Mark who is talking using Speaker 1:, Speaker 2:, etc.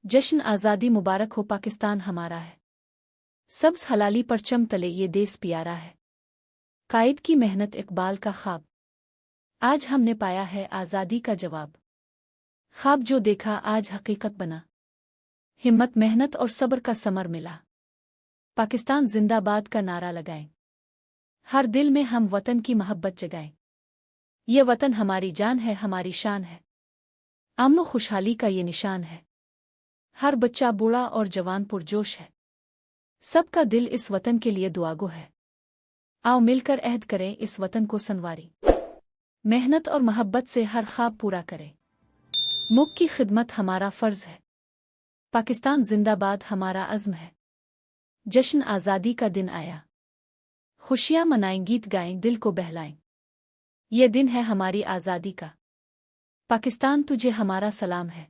Speaker 1: जश्न आज़ादी मुबारक हो, पाकिस्तान हमारा है। सब्ज़ हलाली परचम तले ये देश प्यारा है। कायद की मेहनत इकबाल का ख्वाब, आज हमने पाया है आज़ादी का जवाब। ख्वाब जो देखा आज हकीकत बना, हिम्मत मेहनत और सब्र का समर मिला। पाकिस्तान जिंदाबाद का नारा लगाएं, हर दिल में हम वतन की मोहब्बत जगाएं। ये वतन हमारी जान है, हमारी शान है, अमन व खुशहाली का ये निशान है। हर बच्चा बूढ़ा और जवान पुरजोश है, सबका दिल इस वतन के लिए दुआगो है। आओ मिलकर अहद करें इस वतन को संवारी, मेहनत और मोहब्बत से हर ख्वाब पूरा करें। मुल्क की खिदमत हमारा फर्ज है, पाकिस्तान जिंदाबाद हमारा अज़्म है। जश्न आज़ादी का दिन आया, खुशियाँ मनाएं, गीत गाएं, दिल को बहलाएं। ये दिन है हमारी आज़ादी का, पाकिस्तान तुझे हमारा सलाम है।